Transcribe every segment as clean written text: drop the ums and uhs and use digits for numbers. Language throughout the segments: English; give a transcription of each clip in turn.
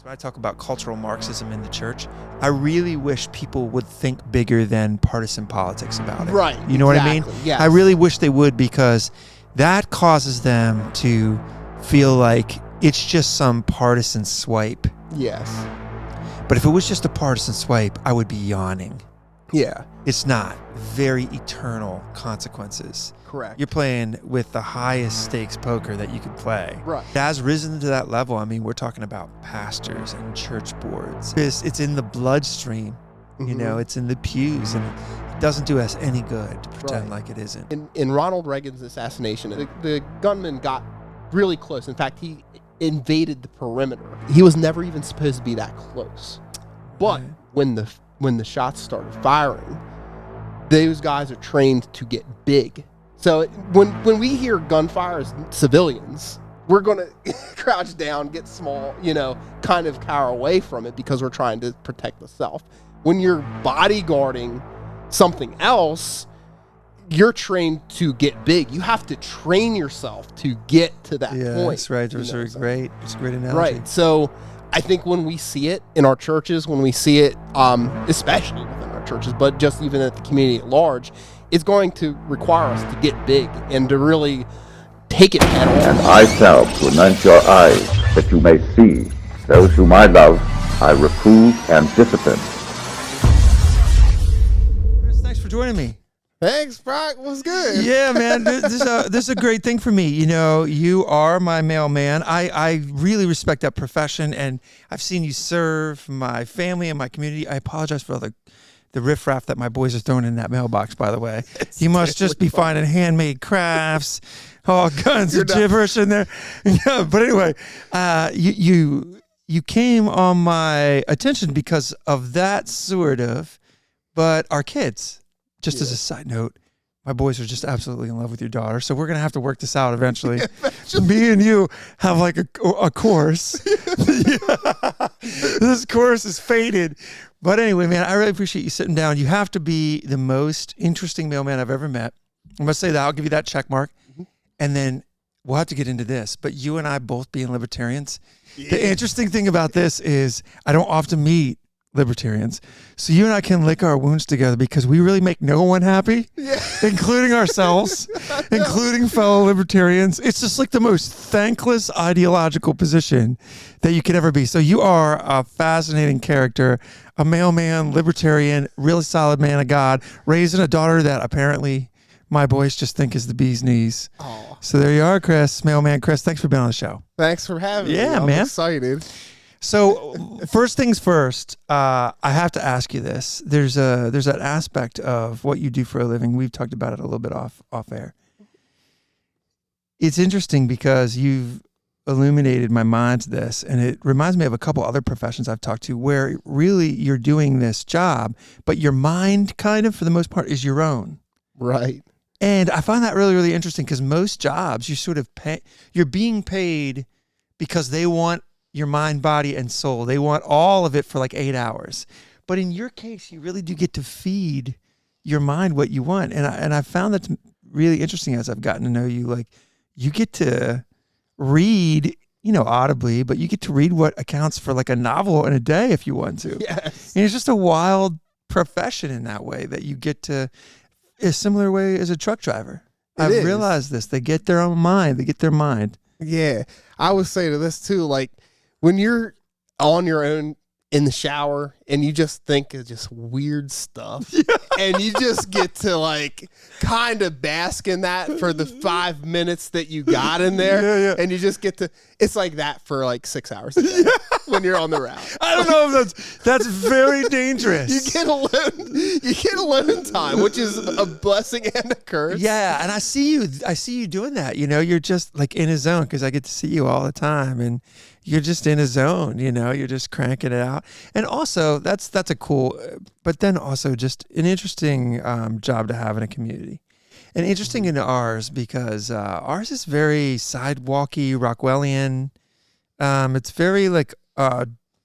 When I talk about cultural Marxism in the church, I really wish people would think bigger than partisan politics about it. Right. You know what I mean? Yes. I really wish they would, because that causes them to feel like it's just some partisan swipe. Yes. But if it was just a partisan swipe, I would be yawning. Yeah. It's not. Very eternal consequences. Correct. You're playing with the highest stakes poker that you could play. Right. It has risen to that level. I mean, we're talking about pastors and church boards. It's in the bloodstream. You know, it's in the pews, and it doesn't do us any good to pretend like it isn't. In Ronald Reagan's assassination, the gunman got really close. In fact, he invaded the perimeter. He was never even supposed to be that close. But when the shots started firing, those guys are trained to get big. So when we hear gunfire as civilians, we're going to crouch down, get small, kind of cower away from it because we're trying to protect the self. When you're bodyguarding something else, you're trained to get big. You have to train yourself to get to that point. Yeah, that's right. It's great. It's a great analogy. Right. So I think when we see it in our churches, when we see it, especially within our churches, but just even at the community at large, it's going to require us to get big and to really take it head on. And I shall to anoint your eyes, that you may see those whom I love, I reprove and discipline. Chris, thanks for joining me. Thanks, Brock. What's good? Yeah, man. This is a great thing for me. You are my mailman. I really respect that profession, and I've seen you serve my family and my community. I apologize for all the riffraff that my boys are throwing in that mailbox, by the way. You must just be finding handmade crafts, all kinds of gibberish in there. But anyway, you came on my attention because of that sort of, but our kids. Just as a side note, my boys are just absolutely in love with your daughter, so we're going to have to work this out eventually. Me and you have like a course. This course is faded. But anyway, man, I really appreciate you sitting down. You have to be the most interesting mailman I've ever met. I'm going to say that. I'll give you that check mark. And then we'll have to get into this. But you and I both being libertarians, the interesting thing about this is I don't often meet libertarians. So you and I can lick our wounds together because we really make no one happy, including ourselves, including fellow libertarians. It's just like the most thankless ideological position that you could ever be. So you are a fascinating character, a mailman, libertarian, really solid man of God, raising a daughter that apparently my boys just think is the bee's knees. Oh. So there you are, Chris, mailman Chris. Thanks for being on the show. Thanks for having me. Yeah, I'm man. excited. So first things first, I have to ask you this. There's that aspect of what you do for a living. We've talked about it a little bit off air. It's interesting because you've illuminated my mind to this, and it reminds me of a couple other professions I've talked to where really you're doing this job, but your mind kind of, for the most part, is your own. Right. And I find that really, really interesting because most jobs you sort of you're being paid because they want your mind, body, and soul. They want all of it for like 8 hours. But in your case, you really do get to feed your mind what you want. And I found that really interesting as I've gotten to know you. Like, you get to read, audibly, but you get to read what accounts for like a novel in a day if you want to. Yes. And it's just a wild profession in that way that you get to, a similar way as a truck driver. I've realized this. They get their own mind. They get their mind. Yeah. I would say to this too, like, when you're on your own in the shower and you just think of just weird stuff and you just get to like kind of bask in that for the 5 minutes that you got in there and you just get to, it's like that for like 6 hours a day when you're on the route. I don't know if that's very dangerous. You get alone time, which is a blessing and a curse. Yeah, and I see you doing that. You're just like in a zone because I get to see you all the time, and you're just in a zone. You're just cranking it out. And also, that's a cool, but then also just an interesting job to have in a community. And interesting in ours because ours is very sidewalky, Rockwellian. It's very like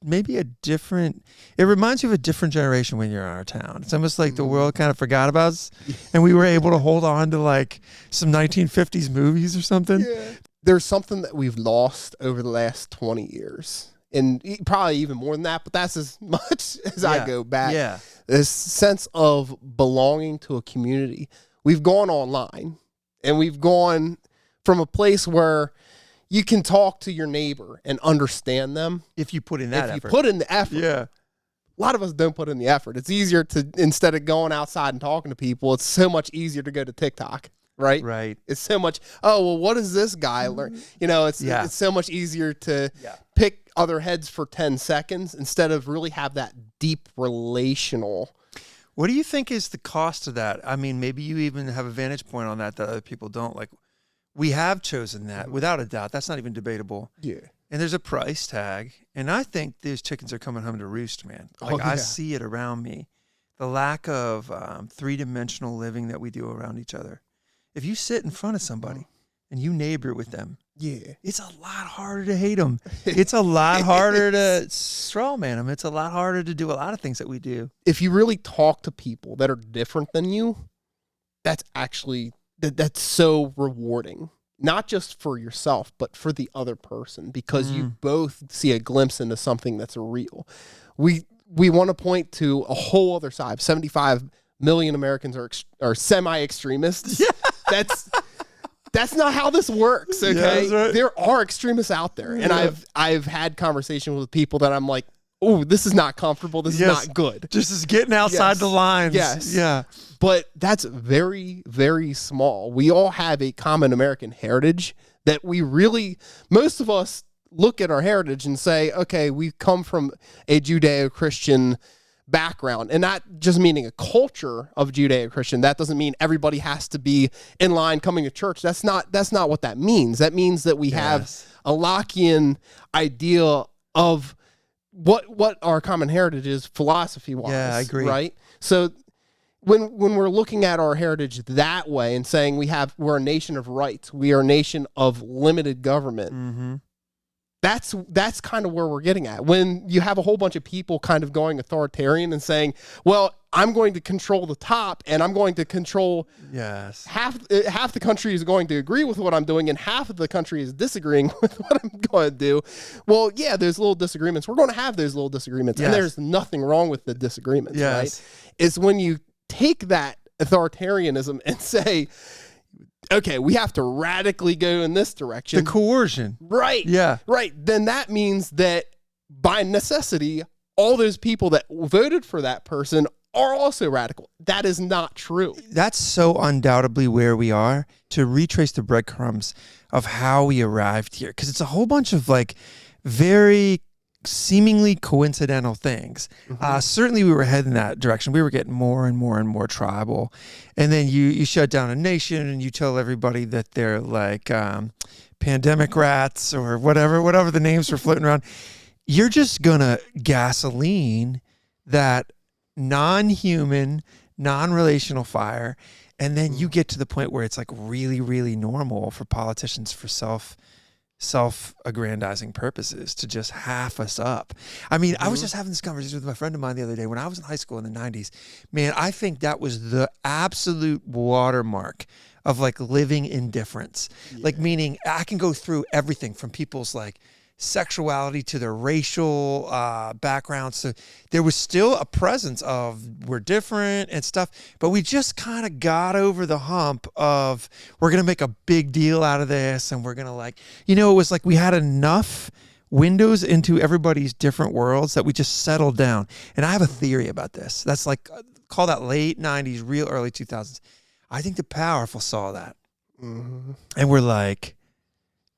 maybe a different, it reminds you of a different generation when you're in our town. It's almost like the world kind of forgot about us and we were able to hold on to like some 1950s movies or something. Yeah. There's something that we've lost over the last 20 years. and probably even more than that, but that's as much as I go back. Yeah. This sense of belonging to a community. We've gone online, and we've gone from a place where you can talk to your neighbor and understand them. If you put in that effort. If you put in the effort. Yeah. A lot of us don't put in the effort. It's easier to, instead of going outside and talking to people, it's so much easier to go to TikTok, right? Right. It's so much, oh, well, what does this guy learn? You know, it's so much easier to pick other heads for 10 seconds instead of really have that deep relational. What do you think is the cost of that? I mean, maybe you even have a vantage point on that other people don't. Like, we have chosen that, without a doubt. That's not even debatable. Yeah. And there's a price tag. And I think these chickens are coming home to roost, man. Like, I see it around me. The lack of three-dimensional living that we do around each other. If you sit in front of somebody and you neighbor with them, it's a lot harder to hate them. It's a lot harder to straw man them. It's a lot harder to do a lot of things that we do. If you really talk to people that are different than you, that's actually, that's so rewarding. Not just for yourself, but for the other person, because you both see a glimpse into something that's real. We want to point to a whole other side. 75 million Americans are semi-extremists. Yeah. That's not how this works, okay? Yeah, right. There are extremists out there, and I've had conversations with people that I'm like, oh, this is not comfortable. This is not good. Just as getting outside the lines. Yes. Yeah. But that's very, very small. We all have a common American heritage that we really, most of us look at our heritage and say, okay, we come from a Judeo-Christian background, and not just meaning a culture of Judeo-Christian. That doesn't mean everybody has to be in line coming to church. That's not what that means. That means that we have a Lockean idea of what our common heritage is philosophy-wise. Yeah, I agree. Right? So when we're looking at our heritage that way and saying we're a nation of rights, we are a nation of limited government, that's kind of where we're getting at. When you have a whole bunch of people kind of going authoritarian and saying, well, I'm going to control the top, and I'm going to control half the country is going to agree with what I'm doing, and half of the country is disagreeing with what I'm going to do. Well, yeah, there's little disagreements. We're going to have those little disagreements, and there's nothing wrong with the disagreements, right? It's when you take that authoritarianism and say, okay, we have to radically go in this direction. The coercion. Right. Yeah. Right. Then that means that by necessity, all those people that voted for that person are also radical. That is not true. That's so undoubtedly where we are. To retrace the breadcrumbs of how we arrived here, because it's a whole bunch of like very seemingly coincidental things. Certainly we were heading that direction. We were getting more and more and more tribal. And then you shut down a nation and you tell everybody that they're like pandemic rats or whatever the names were floating around. You're just going to gasoline that non-human, non-relational fire. And then you get to the point where it's like really, really normal for politicians for self-aggrandizing purposes to just half us up. I mean, I was just having this conversation with my friend of mine the other day when I was in high school in the 90s. Man, I think that was the absolute watermark of like living indifference. Like meaning I can go through everything from people's like sexuality to their racial backgrounds. So there was still a presence of we're different and stuff, but we just kind of got over the hump of we're going to make a big deal out of this and we're going to like, it was like we had enough windows into everybody's different worlds that we just settled down. And I have a theory about this. That's like, call that late 90s, real early 2000s. I think the powerful saw that. And we're like,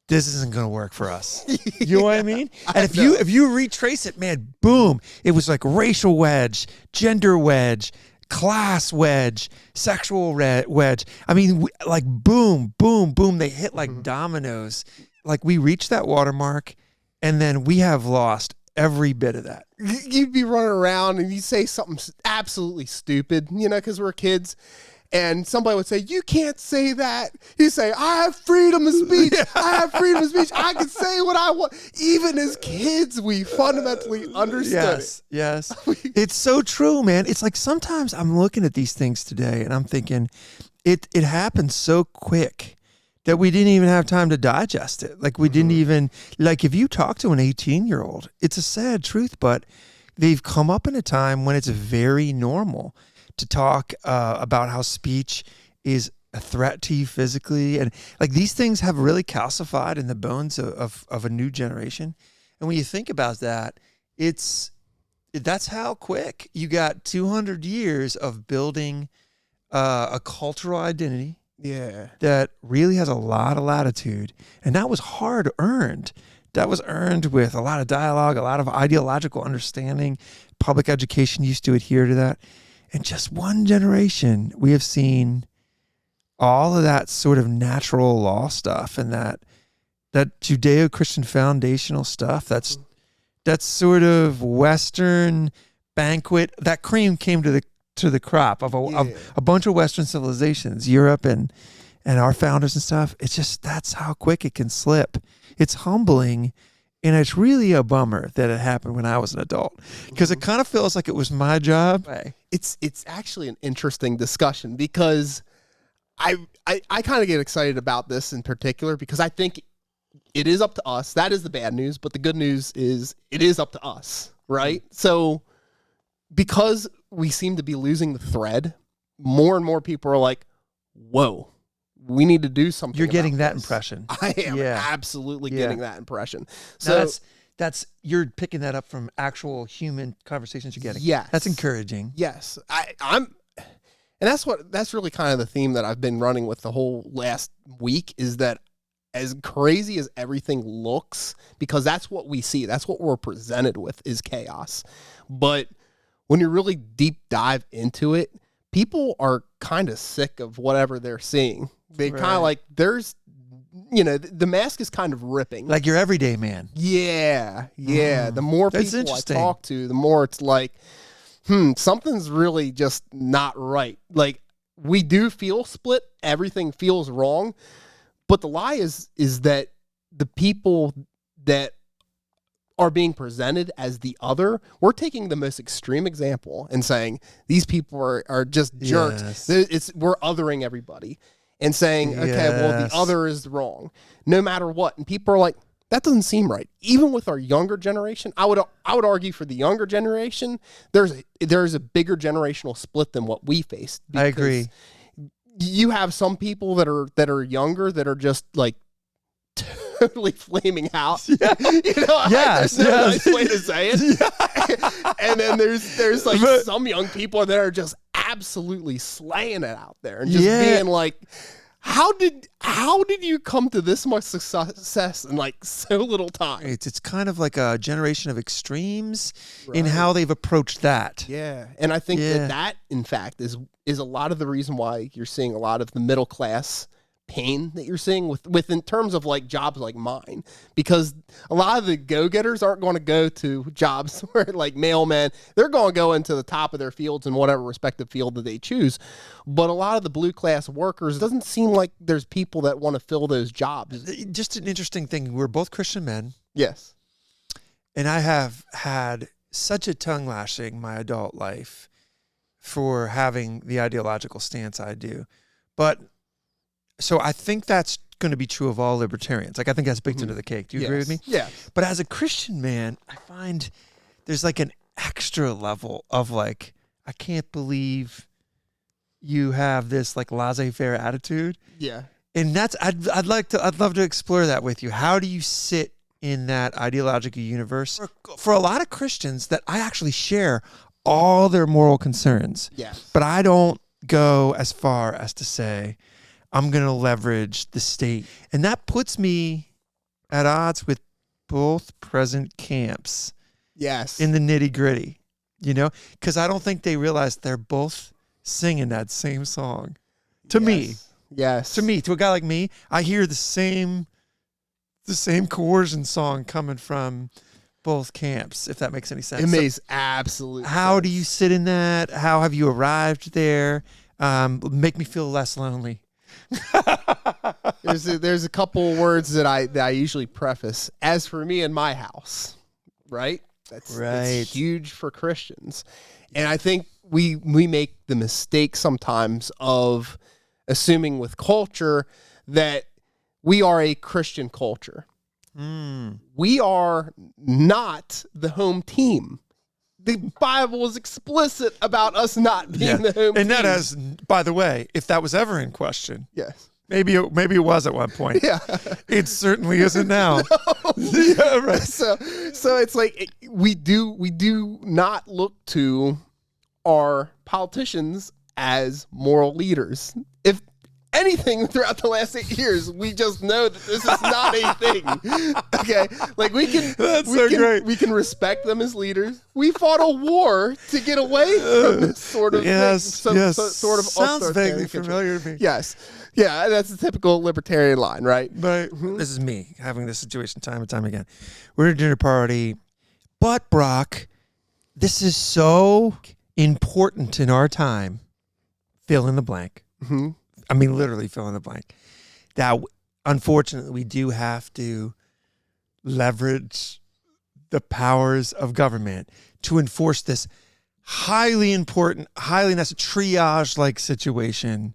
this isn't going to work for us. You know what I mean? And if you retrace it, man, boom, it was like racial wedge, gender wedge, class wedge, sexual wedge. I mean, like boom, boom, boom. They hit like dominoes. Like we reached that watermark and then we have lost every bit of that. You'd be running around and you say something absolutely stupid, because we're kids. And somebody would say, you can't say that. You say, I have freedom of speech. I have freedom of speech. I can say what I want. Even as kids, we fundamentally understood it. Yes. It's so true, man. It's like sometimes I'm looking at these things today and I'm thinking it happened so quick that we didn't even have time to digest it. Like we didn't even, like if you talk to an 18-year-old, it's a sad truth, but they've come up in a time when it's very normal to talk about how speech is a threat to you physically. And like these things have really calcified in the bones of a new generation. And when you think about that, that's how quick you got 200 years of building a cultural identity. Yeah. That really has a lot of latitude. And that was hard earned. That was earned with a lot of dialogue, a lot of ideological understanding. Public education used to adhere to that. In just one generation, we have seen all of that sort of natural law stuff and that Judeo-Christian foundational stuff. That's sort of Western banquet. That cream came to the crop of a bunch of Western civilizations, Europe and our founders and stuff. It's just, that's how quick it can slip. It's humbling, and it's really a bummer that it happened when I was an adult, because it kind of feels like it was my job. It's actually an interesting discussion, because I kind of get excited about this in particular, because I think it is up to us. That is the bad news, but the good news is it is up to us, right? So because we seem to be losing the thread, more and more people are like, whoa, we need to do something. You're getting that this. impression. I am absolutely getting that impression. So now that's you're picking that up from actual human conversations you're getting. Yes. That's encouraging. Yes. And that's really kind of the theme that I've been running with the whole last week, is that as crazy as everything looks, because that's what we see, that's what we're presented with, is chaos. But when you really deep dive into it, people are kind of sick of whatever they're seeing. They kind of like, there's, the mask is kind of ripping. Like your everyday man. Yeah. The more people I talk to, the more it's like, something's really just not right. Like, we do feel split. Everything feels wrong. But the lie is that the people that are being presented as the other, we're taking the most extreme example and saying these people are just jerks. Yes. We're othering everybody and saying, okay, well, the other is wrong, no matter what. And people are like, that doesn't seem right. Even with our younger generation, I would argue for the younger generation, there's a bigger generational split than what we faced. I agree. You have some people that are younger that are just like totally flaming out. Yeah. There's no nice way to say it. And then there's like some young people that are just absolutely slaying it out there and just being like, how did you come to this much success in like so little time? It's kind of like a generation of extremes in how they've approached that. Yeah. And I think that in fact is a lot of the reason why you're seeing a lot of the middle class pain that you're seeing with in terms of like jobs like mine, because a lot of the go-getters aren't going to go to jobs where like mailmen, they're going to go into the top of their fields in whatever respective field that they choose. But a lot of the blue class workers, it doesn't seem like there's people that want to fill those jobs. Just an interesting thing. We're both Christian men. Yes. And I have had such a tongue lashing my adult life for having the ideological stance I do. But so I think that's going to be true of all libertarians. Like, I think that's baked into the cake. Do you agree with me? Yeah. But as a Christian man, I find there's like an extra level of like, I can't believe you have this like laissez-faire attitude. Yeah. And that's, I'd love to explore that with you. How do you sit in that ideological universe? For a lot of Christians that I actually share all their moral concerns. Yes. But I don't go as far as to say, I'm going to leverage the state. And that puts me at odds with both present camps. Yes. In the nitty gritty, because I don't think they realize they're both singing that same song. To me. Yes. To me, to a guy like me, I hear the same coercion song coming from both camps, if that makes any sense. It makes absolute sense. How do you sit in that? How have you arrived there? Make me feel less lonely. There's a couple words that I usually preface. As for me and my house, right? It's huge for Christians. And I think we make the mistake sometimes of assuming with culture that we are a Christian culture. We are not the home team. The Bible is explicit about us not being the home team. And that has, by the way, if that was ever in question, yes, maybe it was at one point. Yeah, it certainly isn't now. No. Yeah, right. So it's like we do not look to our politicians as moral leaders. If anything throughout the last 8 years, we just know that this is not a thing. Okay, like we can great. We can respect them as leaders. We fought a war to get away from this sort of thing. Sort of sounds vaguely familiar to me. Yes, yeah, that's a typical libertarian line, right? But this is me having this situation time and time again. We're at a dinner party, but Brock, this is so important in our time. Fill in the blank. I mean, literally fill in the blank. That, unfortunately, we do have to leverage the powers of government to enforce this highly important, highly necessary triage-like situation.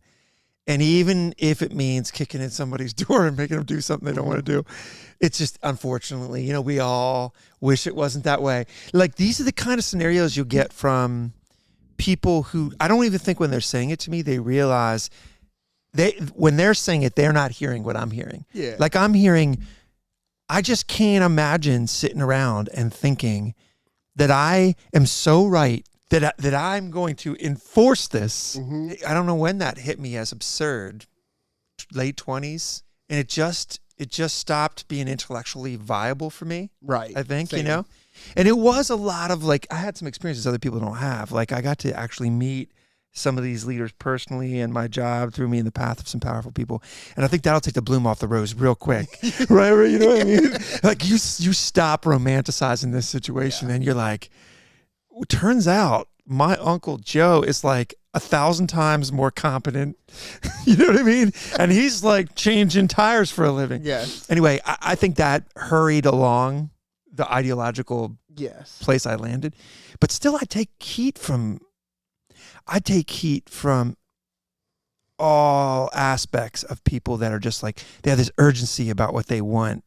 And even if it means kicking in somebody's door and making them do something they don't want to do, it's just, unfortunately, we all wish it wasn't that way. Like, these are the kind of scenarios you'll get from people who, I don't even think when they're saying it to me, they realize when they're saying it, they're not hearing what I'm hearing. Yeah. Like I'm hearing, I just can't imagine sitting around and thinking that I am so right that I'm going to enforce this. I don't know when that hit me as absurd, late 20s, and it just stopped being intellectually viable for me. Right. I think, Same. And it was a lot of like, I had some experiences other people don't have. Like I got to actually meet some of these leaders personally, and my job threw me in the path of some powerful people. And I think that'll take the bloom off the rose real quick. right? You know what I mean? Like you stop romanticizing this situation and you're like, it turns out my Uncle Joe is like 1,000 times more competent. You know what I mean? And he's like changing tires for a living. Yes. Anyway, I think that hurried along the ideological place I landed. But still, I take heat from all aspects of people that are just like, they have this urgency about what they want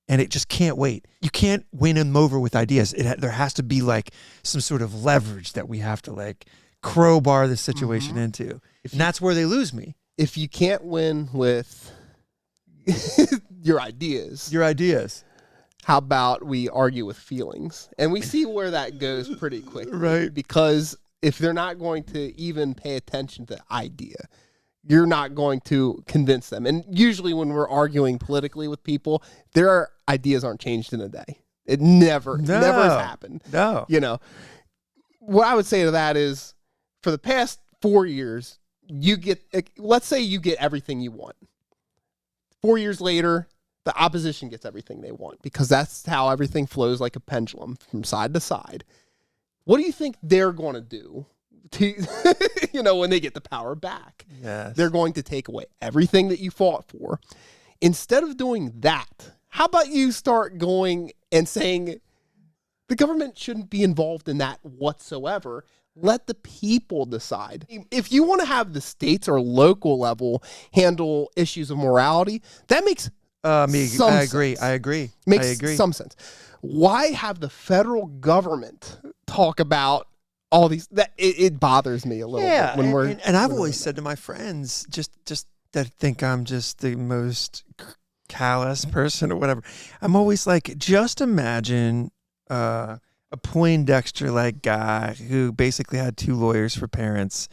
and it just can't wait. You can't win them over with ideas. There has to be like some sort of leverage that we have to like crowbar the situation into. And that's where they lose me. If you can't win with your ideas, how about we argue with feelings? And we see where that goes pretty quickly. Right. Because if they're not going to even pay attention to the idea, you're not going to convince them. And usually when we're arguing politically with people, their ideas aren't changed in a day. It never has happened. No. What I would say to that is, for the past 4 years, let's say you get everything you want. 4 years later, the opposition gets everything they want, because that's how everything flows like a pendulum from side to side. What do you think they're going to do when they get the power back? Yes. They're going to take away everything that you fought for. Instead of doing that, how about you start going and saying the government shouldn't be involved in that whatsoever. Let the people decide. If you want to have the states or local level handle issues of morality, that makes I agree. Makes some sense. Why have the federal government talk about all these? That it bothers me a little bit when we're. And I've always said to my friends, just that think I'm just the most callous person or whatever. I'm always like, just imagine a Poindexter-like guy who basically had 2 lawyers for parents.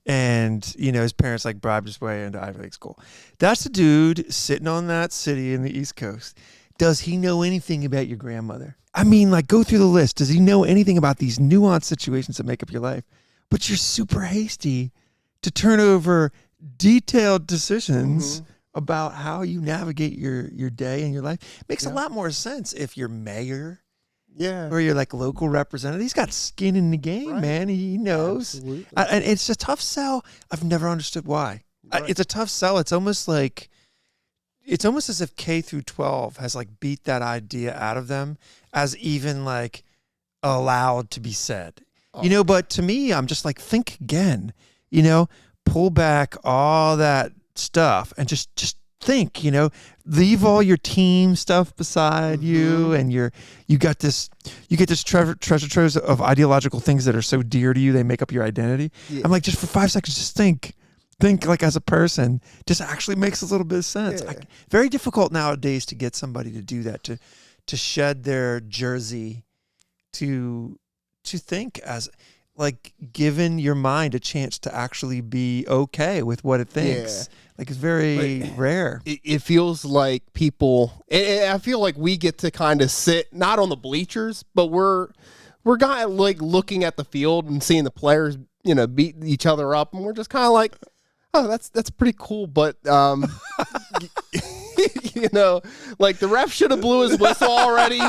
And, his parents like bribed his way into Ivy League school. That's a dude sitting on that city in the East Coast. Does he know anything about your grandmother? I mean, like, go through the list. Does he know anything about these nuanced situations that make up your life? But you're super hasty to turn over detailed decisions about how you navigate your day and your life. Makes a lot more sense if you're mayor. Yeah. Or you're like local representative. He's got skin in the game, man. He knows. Absolutely. And it's a tough sell. I've never understood why. Right. It's a tough sell. It's almost as if K through 12 has like beat that idea out of them as even like allowed to be said. But to me, I'm just like, think again, pull back all that stuff and just think, leave all your team stuff beside you, and you get this treasure trove of ideological things that are so dear to you, they make up your identity. Yeah. I'm like, just for 5 seconds, just think like as a person. Just actually makes a little bit of sense. Yeah. Very difficult nowadays to get somebody to do that, to shed their jersey, to think as like giving your mind a chance to actually be okay with what it thinks. Yeah. Like it's very rare. It feels like people, I feel like we get to kind of sit not on the bleachers, but we're kind of like looking at the field and seeing the players, beat each other up, and we're just kind of like, oh, that's pretty cool, but like the ref should have blew his whistle already.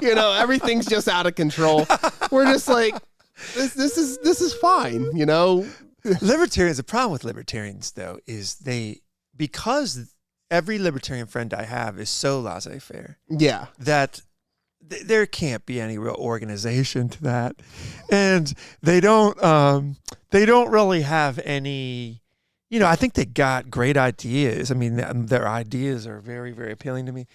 Everything's just out of control. We're just like, this is fine. Libertarians, the problem with libertarians though is because every libertarian friend I have is so laissez-faire. Yeah. That there can't be any real organization to that, and they don't really have any. I think they got great ideas. I mean, their ideas are very, very appealing to me.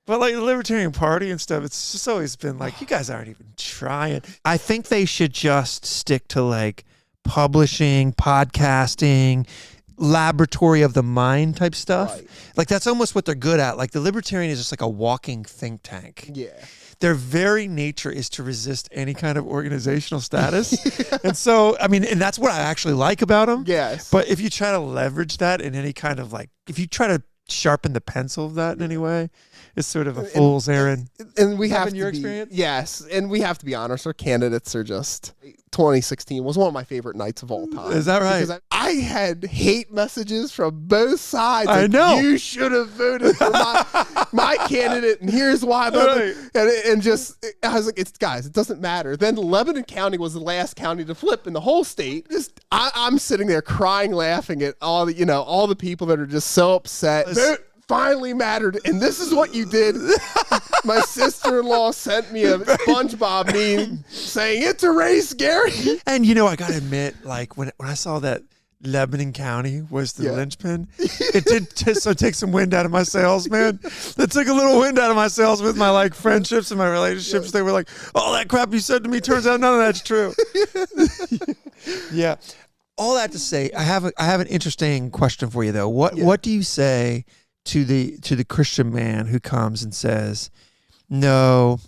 But like the Libertarian Party and stuff, it's just always been like, you guys aren't even trying. I think they should just stick to like publishing, podcasting, laboratory of the mind type stuff. Right. Like that's almost what they're good at. Like the Libertarian is just like a walking think tank. Yeah. Their very nature is to resist any kind of organizational status. Yeah. And so, I mean, and that's what I actually like about them. Yes. But if you try to leverage that in any kind of like, if you try to sharpen the pencil of that in any way, it's sort of a fool's errand. And we have to your be, experience? Yes, and we have to be honest. Our candidates are just. 2016 was one of my favorite nights of all time. Is that right? Because I had hate messages from both sides. I know. You should have voted for my candidate, and here's why. Right. And just, I was like, guys, it doesn't matter. Then Lebanon County was the last county to flip in the whole state. I'm sitting there crying, laughing at all the people that are just so upset. Finally mattered, and this is what you did. My sister-in-law sent me a SpongeBob meme saying it's a race, Gary. And I gotta admit, like when I saw that Lebanon County was the linchpin, it did take some wind out of my sails, man. That took a little wind out of my sails with my like friendships and my relationships. They were like, all that crap you said to me turns out none of that's true. Yeah. All that to say, I have an interesting question for you though. What do you say to the Christian man who comes and says, no,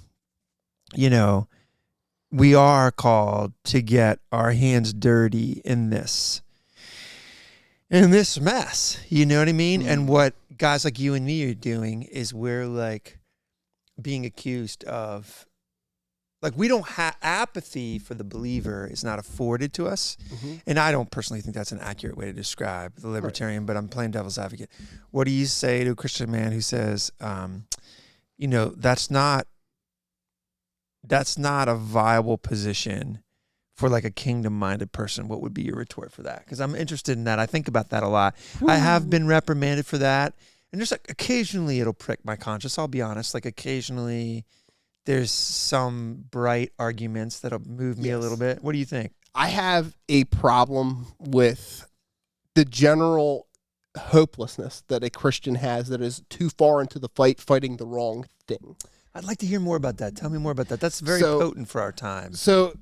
we are called to get our hands dirty in this mess, you know what I mean? Mm-hmm. And what guys like you and me are doing is we're like being accused of, like, we don't have apathy for the believer is not afforded to us. Mm-hmm. And I don't personally think that's an accurate way to describe the libertarian, right. But I'm playing devil's advocate. What do you say to a Christian man who says, that's not a viable position for like a kingdom-minded person? What would be your retort for that? Because I'm interested in that. I think about that a lot. Ooh. I have been reprimanded for that. And just like occasionally it'll prick my conscience. I'll be honest. Like occasionally there's some bright arguments that'll move me a little bit. What do you think? I have a problem with the general hopelessness that a Christian has that is too far into the fight, fighting the wrong thing. I'd like to hear more about that. Tell me more about that. That's very potent for our time. So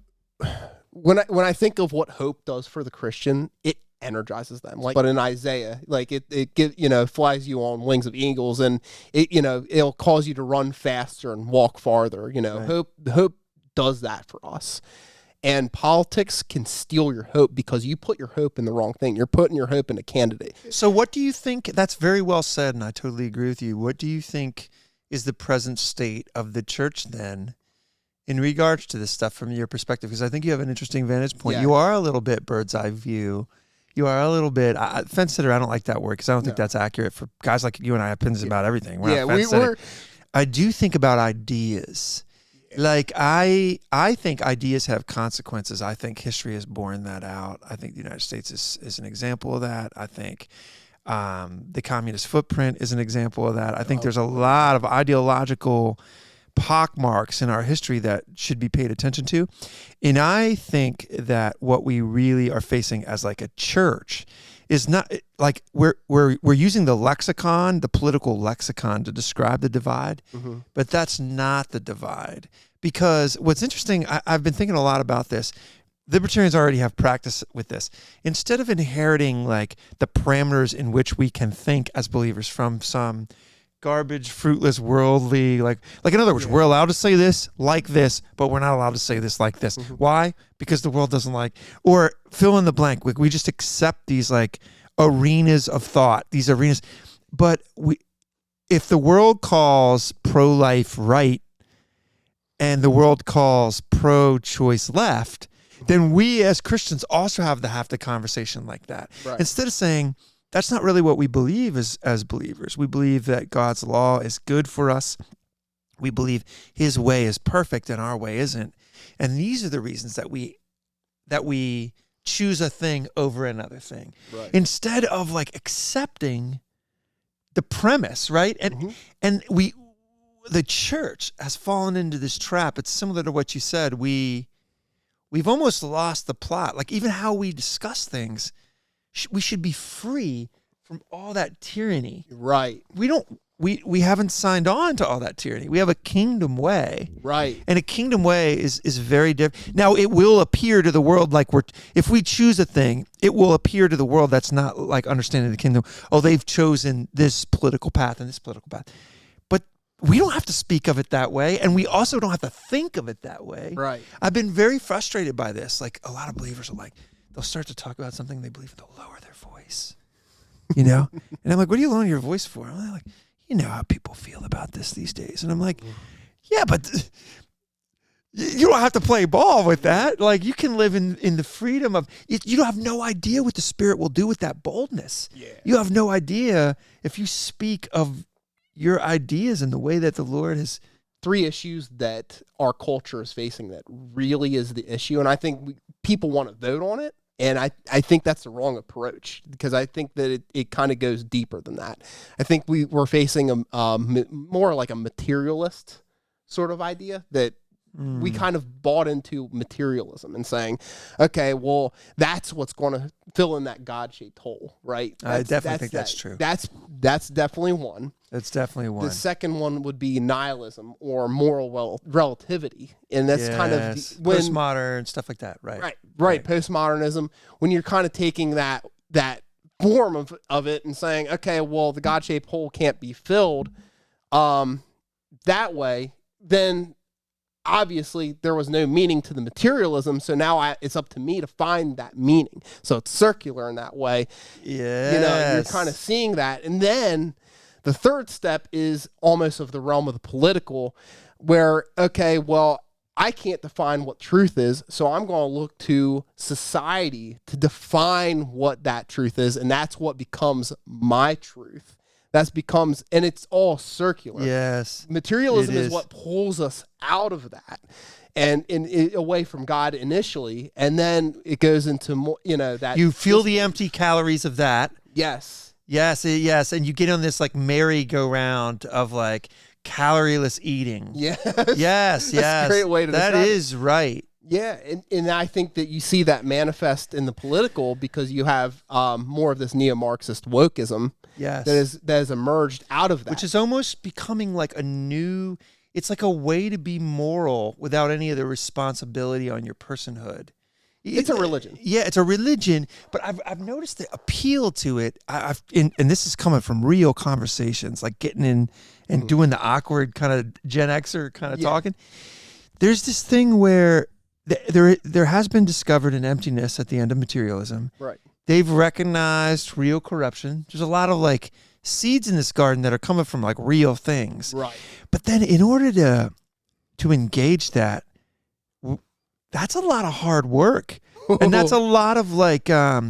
when I think of what hope does for the Christian, it energizes them. But in Isaiah, like it flies you on wings of eagles, and it'll cause you to run faster and walk farther. Right. Hope does that for us. And politics can steal your hope because you put your hope in the wrong thing. You're putting your hope in a candidate. So what do you think? That's very well said, and I totally agree with you. What do you think is the present state of the church then in regards to this stuff from your perspective? Because I think you have an interesting vantage point. Yeah. You are a little bit bird's eye view. You are a little bit fence sitter. I don't like that word because I don't think that's accurate for guys like you and I have opinions about everything. I do think about ideas. Yeah. Like I think ideas have consequences. I think history has borne that out. I think the United States is an example of that. I think the communist footprint is an example of that. I think there's a lot of ideological pockmarks in our history that should be paid attention to. And I think that what we really are facing as like a church is not like we're using the lexicon, the political lexicon, to describe the divide, but that's not the divide. Because what's interesting, I've been thinking a lot about this. Libertarians already have practice with this. Instead of inheriting like the parameters in which we can think as believers from some garbage, fruitless, worldly, like in other words, we're allowed to say this like this, but we're not allowed to say this like this. Why? Because the world doesn't like, or fill in the blank. We just accept these like arenas of thought, these arenas. But if the world calls pro-life right and the world calls pro-choice left, then we as Christians also have to have the conversation like that. Right. Instead of saying, that's not really what we believe as believers. We believe that God's law is good for us. We believe his way is perfect and our way isn't. And these are the reasons that we choose a thing over another thing. Right. Instead of like accepting the premise, right? And the church has fallen into this trap. It's similar to what you said. We've almost lost the plot. Like even how we discuss things, we should be free from all that tyranny. Right. We haven't signed on to all that tyranny. We have a kingdom way. Right. And a kingdom way is very different. Now it will appear to the world like if we choose a thing, it will appear to the world that's not like understanding the kingdom. Oh, they've chosen this political path and this political path. But we don't have to speak of it that way, and we also don't have to think of it that way. Right. I've been very frustrated by this. Like a lot of believers are like, they'll start to talk about something they believe, they'll lower their voice, you know? And I'm like, what are you lowering your voice for? And they're like, you know how people feel about this these days. And I'm like, yeah, but you don't have to play ball with that. Like you can live in the freedom of, you don't have no idea what the Spirit will do with that boldness. Yeah. You have no idea if you speak of your ideas in the way that the Lord has. 3 issues that our culture is facing that really is the issue. And I think people want to vote on it. And I think that's the wrong approach, because I think that it kind of goes deeper than that. I think we're facing more like a materialist sort of idea that we kind of bought into materialism and saying, okay, well, that's what's going to fill in that God-shaped hole, right? I definitely think that's true. That's definitely one. That's definitely one. The second one would be nihilism or moral relativity. And that's kind of postmodern, stuff like that, right? Right. Postmodernism, when you're kind of taking that form of it and saying, okay, well, the God-shaped hole can't be filled that way, then obviously there was no meaning to the materialism, so now it's up to me to find that meaning. So it's circular in that way. Yeah, you're kind of seeing that. And then the third step is almost of the realm of the political, where, okay, well, I can't define what truth is, so I'm going to look to society to define what that truth is, and that's what becomes my truth. And it's all circular. Yes. Materialism is what pulls us out of that and away from God initially. And then it goes into more, that. You feel the empty calories of that. Yes. Yes. And you get on this like merry-go-round of like calorieless eating. Yes. Yes. That's a great way to describe it. That is right. Yeah, and I think that you see that manifest in the political, because you have more of this neo-Marxist wokeism. Yes. That has emerged out of that. Which is almost becoming like it's like a way to be moral without any of the responsibility on your personhood. It's a religion. Yeah, it's a religion, but I've noticed the appeal to it. And this is coming from real conversations, like getting in and doing the awkward kind of Gen Xer kind of talking. There's this thing where there has been discovered an emptiness at the end of materialism. Right. They've recognized real corruption. There's a lot of like seeds in this garden that are coming from like real things. Right. But then in order to engage that, that's a lot of hard work. And that's a lot of like that's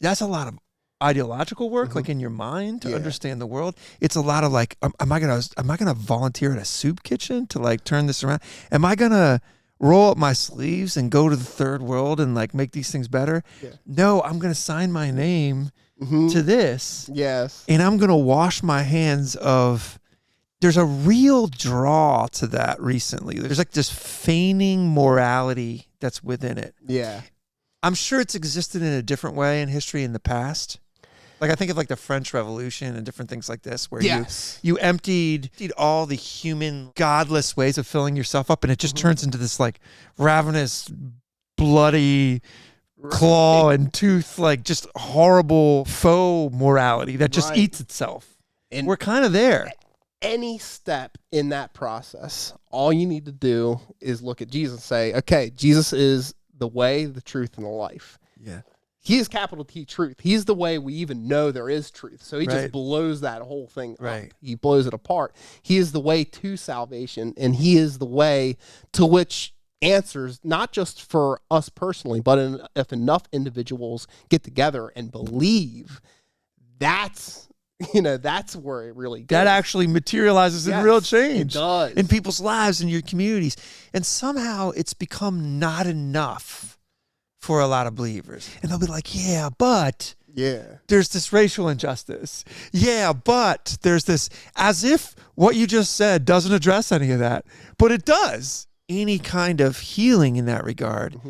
a lot of ideological work, like in your mind to understand the world. It's a lot of like, am I gonna volunteer at a soup kitchen to like turn this around? Am I gonna roll up my sleeves and go to the third world and like make these things better? Yeah. No, I'm going to sign my name to this. Yes. And I'm going to wash my hands of, there's a real draw to that recently. There's like this feigning morality that's within it. Yeah. I'm sure it's existed in a different way in history in the past. Like I think of like the French Revolution and different things like this, where you emptied all the human godless ways of filling yourself up, and it just turns into this like ravenous, bloody claw and tooth, like just horrible faux morality that just eats itself. And we're kind of there. Any step in that process, all you need to do is look at Jesus and say, okay, Jesus is the way, the truth, and the life. Yeah. He is capital T truth. He's the way we even know there is truth. So he just blows that whole thing up. He blows it apart. He is the way to salvation, and he is the way to which answers, not just for us personally, but if enough individuals get together and believe, that's where it really goes. That actually materializes in real change. It does. In people's lives, in your communities. And somehow it's become not enough for a lot of believers. And they'll be like, yeah, but there's this racial injustice. Yeah, but there's this, as if what you just said doesn't address any of that. But it does. Any kind of healing in that regard,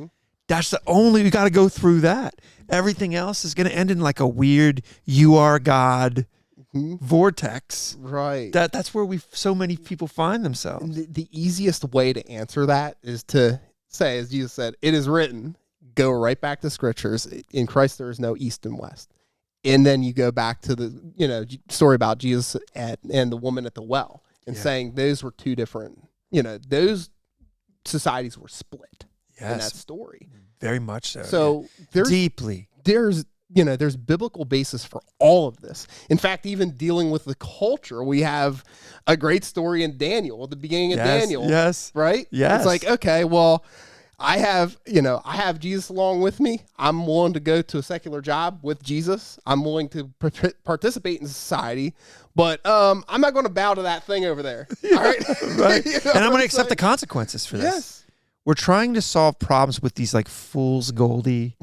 that's the only, you got to go through that. Everything else is going to end in like a weird, you are God vortex. Right. That's where so many people find themselves. The easiest way to answer that is to say, as Jesus said, it is written. Go right back to scriptures. In Christ there is no east and west. And then you go back to the story about Jesus and the woman at the well, and saying those were two different, those societies were split in that story. Very much so. So there's there's biblical basis for all of this. In fact, even dealing with the culture, we have a great story in Daniel, at the beginning of Daniel. Yes. Right? Yes. It's like, okay, well, I have Jesus along with me. I'm willing to go to a secular job with Jesus. I'm willing to participate in society, but I'm not going to bow to that thing over there. All right? Right. And I'm going to accept the consequences for this. Yes. We're trying to solve problems with these like fool's goldy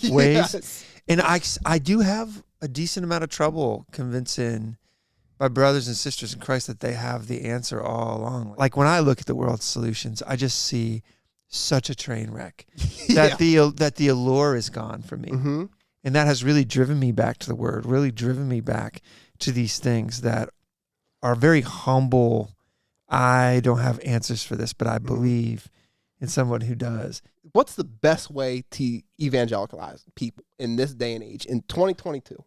ways. Yes. And I do have a decent amount of trouble convincing my brothers and sisters in Christ that they have the answer all along. Like when I look at the world's solutions, I just see such a train wreck that the allure is gone from me. And that has really driven me back to the word, really driven me back to these things that are very humble. I don't have answers for this, but I believe in someone who does. What's the best way to evangelicalize people in this day and age, in 2022?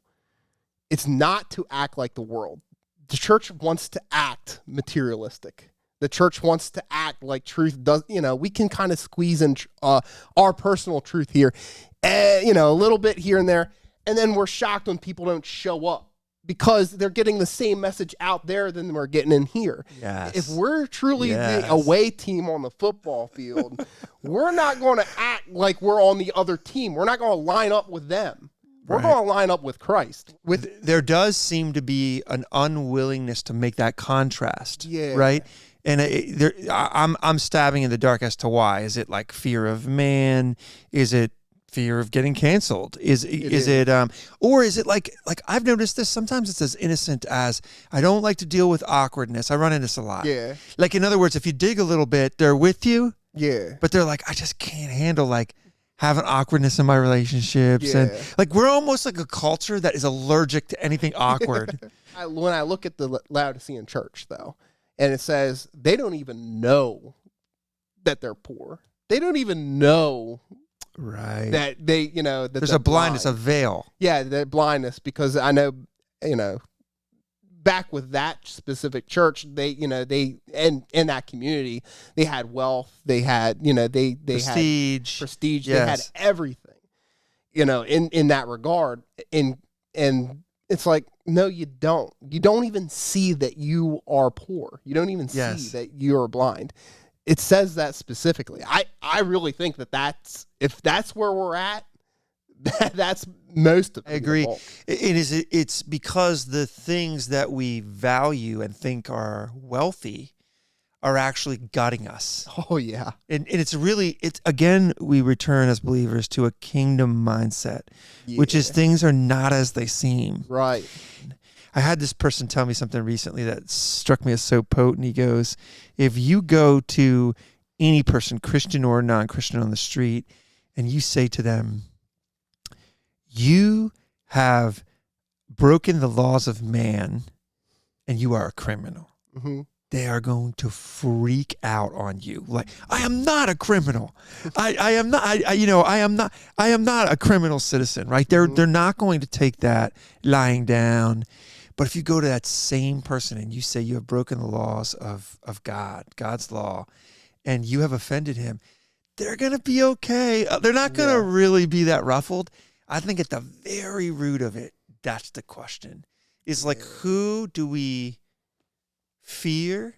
It's not to act like the world. The church wants to act materialistic. The church wants to act like truth does. We can kind of squeeze in our personal truth here, a little bit here and there. And then we're shocked when people don't show up because they're getting the same message out there than we're getting in here. Yes. If we're truly the away team on the football field, we're not going to act like we're on the other team. We're not going to line up with them. We're going to line up with Christ. There does seem to be an unwillingness to make that contrast. Yeah. Right. And I'm stabbing in the dark as to why. Is it like fear of man? Is it fear of getting canceled? Is it or is it like I've noticed this, sometimes it's as innocent as I don't like to deal with awkwardness. I run into this a lot. Yeah. Like in other words, if you dig a little bit, they're with you. Yeah. But they're like, I just can't handle like having awkwardness in my relationships. And like we're almost like a culture that is allergic to anything awkward. When I look at the Laodicean church though, and it says they don't even know that they're poor. They don't even know that they, that there's a blindness, a veil. Yeah, the blindness, because I know, back with that specific church, they in that community, they had wealth, they had, they prestige, had prestige, they had everything, in that regard. And it's like, no, you don't. You don't even see that you are poor. You don't even see that you're blind. It says that specifically. I really think if that's where we're at, that's most of it. I agree. It's because the things that we value and think are wealthy are actually gutting us. Oh yeah. And it's again, we return as believers to a kingdom mindset, which is things are not as they seem. Right. I had this person tell me something recently that struck me as so potent. He goes, if you go to any person, Christian or non-Christian, on the street, and you say to them, you have broken the laws of man and you are a criminal. Mm-hmm. They are going to freak out on you. Like, I am not a criminal. I am not. I am not a criminal citizen. Right? They're not going to take that lying down. But if you go to that same person and you say you have broken the laws of God, God's law, and you have offended him, they're going to be okay. They're not going to really be that ruffled. I think at the very root of it, that's the question. Is like, who do we fear?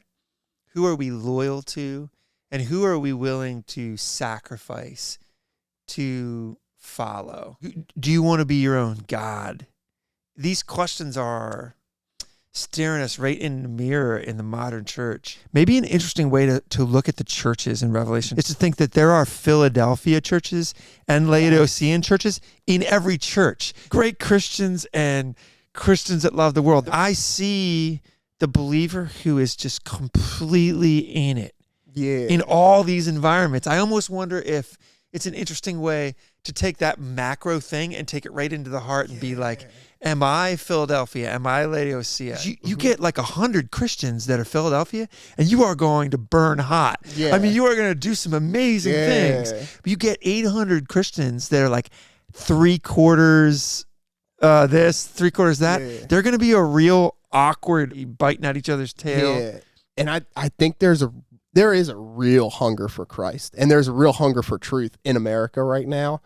Who are we loyal to? And who are we willing to sacrifice to follow? Do you want to be your own God? These questions are staring us right in the mirror in the modern church. Maybe an interesting way to look at the churches in Revelation is to think that there are Philadelphia churches and Laodicean churches in every church. Great Christians and Christians that love the world. I see the believer who is just completely in it. Yeah. In all these environments. I almost wonder if it's an interesting way to take that macro thing and take it right into the heart and be like, am I Philadelphia? Am I Laodicea? You get like 100 Christians that are Philadelphia and you are going to burn hot. Yeah. I mean, you are going to do some amazing things. But you get 800 Christians that are like 3/4 this, 3/4 that. Yeah. They're going to be a real awkward biting at each other's tail. Yeah. And I think there is a real hunger for Christ, and there's a real hunger for truth in America right now,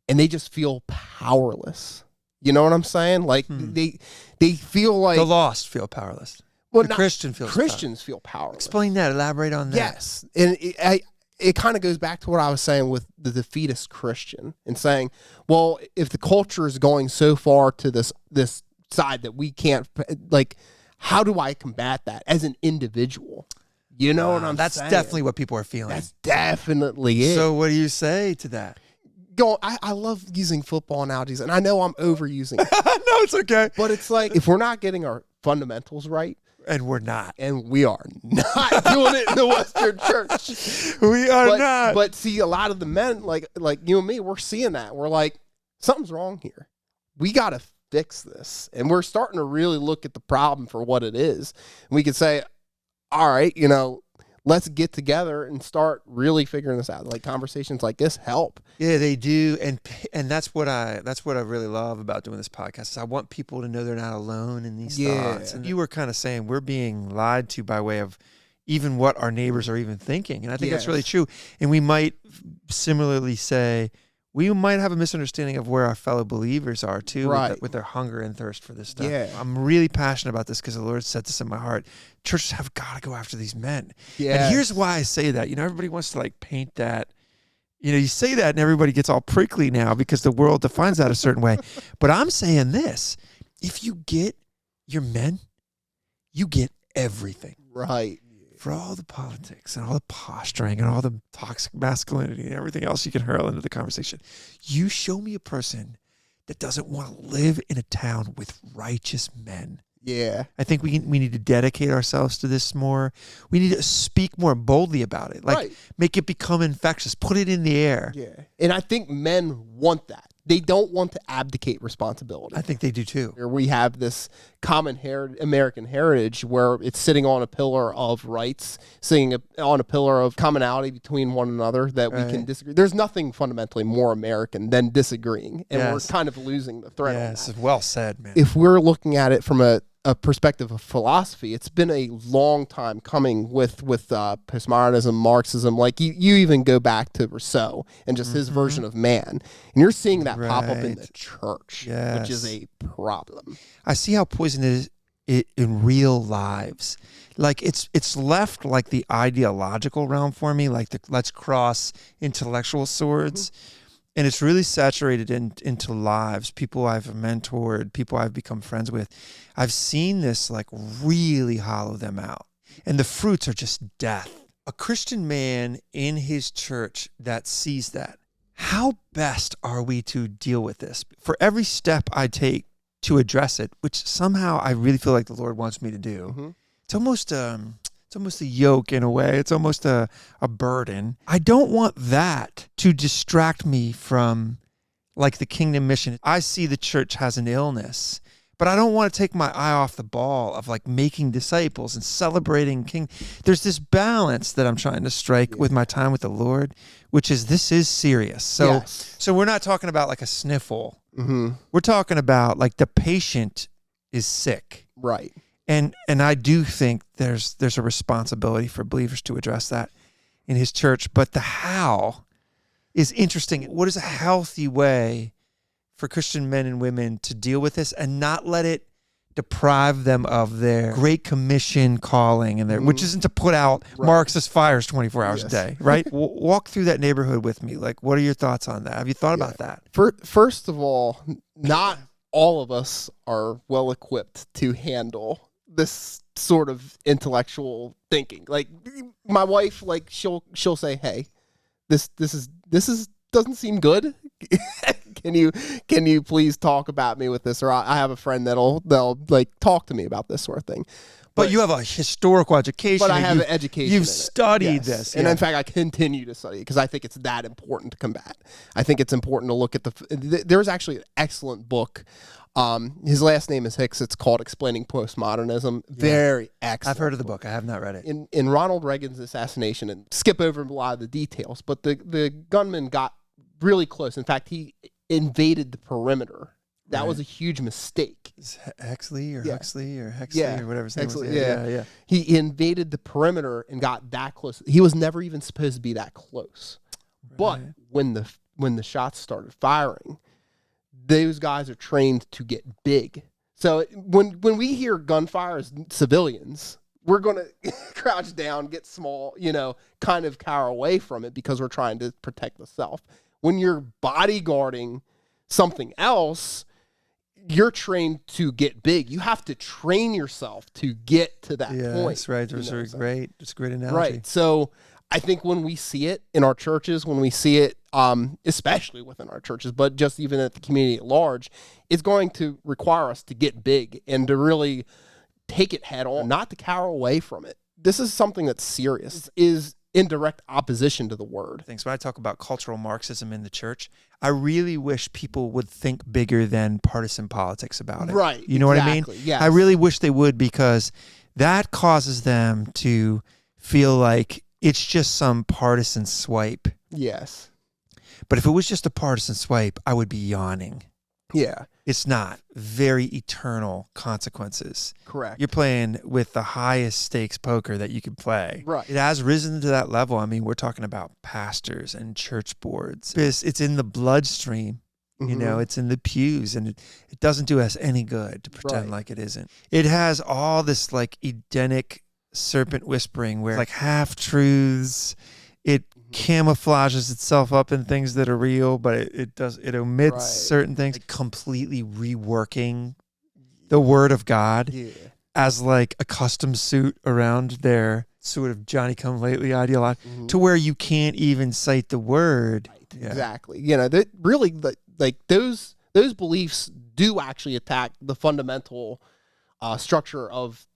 and they just feel powerless. You know what I'm saying? Like they feel like The lost feel powerless. well, The Christians feel powerless. Explain that. Elaborate on that. Yes, and it kind of goes back to what I was saying with the defeatist Christian and saying, well, if the culture is going so far to this side that we can't, like, how do I combat that as an individual? You know what I'm saying? That's definitely what people are feeling. That's definitely it. So what do you say to that? I love using football analogies, and I know I'm overusing it. No, it's okay. But it's like, if we're not getting our fundamentals right, And we're not. and we are not doing it in the Western church. We are not. But see, a lot of the men, like you and me, we're seeing that. We're like, something's wrong here. We got to fix this. And we're starting to really look at the problem for what it is. And we could say, all right, let's get together and start really figuring this out. Like, conversations like this help. Yeah, they do, and that's what I really love about doing this podcast. Is I want people to know they're not alone in these thoughts. And you were kind of saying we're being lied to by way of even what our neighbors are even thinking, and I think that's really true. And we might similarly say we might have a misunderstanding of where our fellow believers are too, right, with their hunger and thirst for this stuff. Yeah. I'm really passionate about this because the Lord set this in my heart. Churches have got to go after these men. Yes. And here's why I say that. Everybody wants to like paint that. You say that and everybody gets all prickly now because the world defines that a certain way. But I'm saying this. If you get your men, you get everything. Right. For all the politics and all the posturing and all the toxic masculinity and everything else you can hurl into the conversation, you show me a person that doesn't want to live in a town with righteous men. Yeah. I think we need to dedicate ourselves to this more. We need to speak more boldly about it. Like, make it become infectious. Put it in the air. Yeah. And I think men want that. They don't want to abdicate responsibility. I think they do too. We have this common American heritage where it's sitting on a pillar of rights, sitting on a pillar of commonality between one another that we can disagree. There's nothing fundamentally more American than disagreeing, and we're kind of losing the thread. Yes, well said, man. If we're looking at it from a perspective of philosophy, it's been a long time coming with postmodernism, Marxism. Like you even go back to Rousseau and just his version of man, and you're seeing that pop up in the church, which is a problem. I see how poison it is in real lives. Like it's left like the ideological realm for me, like let's cross intellectual swords. And it's really saturated into lives, people I've mentored, people I've become friends with. I've seen this like really hollow them out. And the fruits are just death. A Christian man in his church that sees that, how best are we to deal with this? For every step I take to address it, which somehow I really feel like the Lord wants me to do, it's almost a yoke in a way. It's almost a burden. I don't want that to distract me from like the kingdom mission. I see the church has an illness, but I don't want to take my eye off the ball of like making disciples and celebrating king. There's this balance that I'm trying to strike with my time with the Lord, which is this is serious. So, so we're not talking about like a sniffle. We're talking about like the patient is sick. Right. And I do think there's a responsibility for believers to address that in his church, but the how is interesting. What is a healthy way for Christian men and women to deal with this and not let it deprive them of their Great Commission calling, and their, which isn't to put out Marxist fires 24 hours a day, right? Walk through that neighborhood with me. Like, what are your thoughts on that? Have you thought about that? First of all, not all of us are well equipped to handle this sort of intellectual thinking. Like my wife, like she'll say, "Hey, this doesn't seem good. Can you please talk about me with this?" Or I have a friend they'll like talk to me about this sort of thing. But you have a historical education. But I have an education. You've studied this. And in fact, I continue to study because I think it's that important to combat. I think it's important to look at there's actually an excellent book. His last name is Hicks. It's called Explaining Postmodernism. Very excellent. I've heard of the book. I have not read it. In Ronald Reagan's assassination, and skip over a lot of the details, but the gunman got really close. In fact, he invaded the perimeter. That was a huge mistake. Huxley or whatever his name was. Yeah. He invaded the perimeter and got that close. He was never even supposed to be that close. But when the shots started firing, those guys are trained to get big. So when we hear gunfire as civilians, we're going to crouch down, get small, kind of cower away from it because we're trying to protect the self. When you're bodyguarding something else, you're trained to get big. You have to train yourself to get to that point. That's right. That's great. It's a great analogy. Right. So I think when we see it in our churches, when we see it, especially within our churches, but just even at the community at large, it's going to require us to get big and to really take it head on, not to cower away from it. This is something that's serious, is in direct opposition to the word. When I talk about cultural Marxism in the church, I really wish people would think bigger than partisan politics about it. Right. You know what I mean? Yes. I really wish they would, because that causes them to feel like it's just some partisan swipe. Yes. But if it was just a partisan swipe, I would be yawning. Yeah. It's not. Very eternal consequences. Correct. You're playing with the highest stakes poker that you could play. Right. It has risen to that level. I mean, we're talking about pastors and church boards. It's in the bloodstream. It's in the pews, and it doesn't do us any good to pretend like it isn't. It has all this like Edenic serpent whispering where like half-truths. It camouflages itself up in things that are real, but it omits certain things, like completely reworking the word of God as like a custom suit around their sort of Johnny-come-lately ideology, to where you can't even cite the word. Right. Exactly. That really, like those beliefs do actually attack the fundamental structure of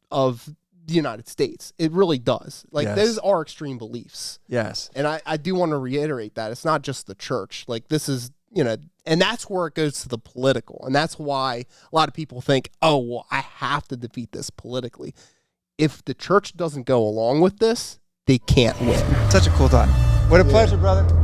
the United States. It really does. Like those are extreme beliefs. Yes. And I do want to reiterate that. It's not just the church. Like this is, and that's where it goes to the political. And that's why a lot of people think, oh, well, I have to defeat this politically. If the church doesn't go along with this, they can't win. Such a cool thought. What a pleasure, brother.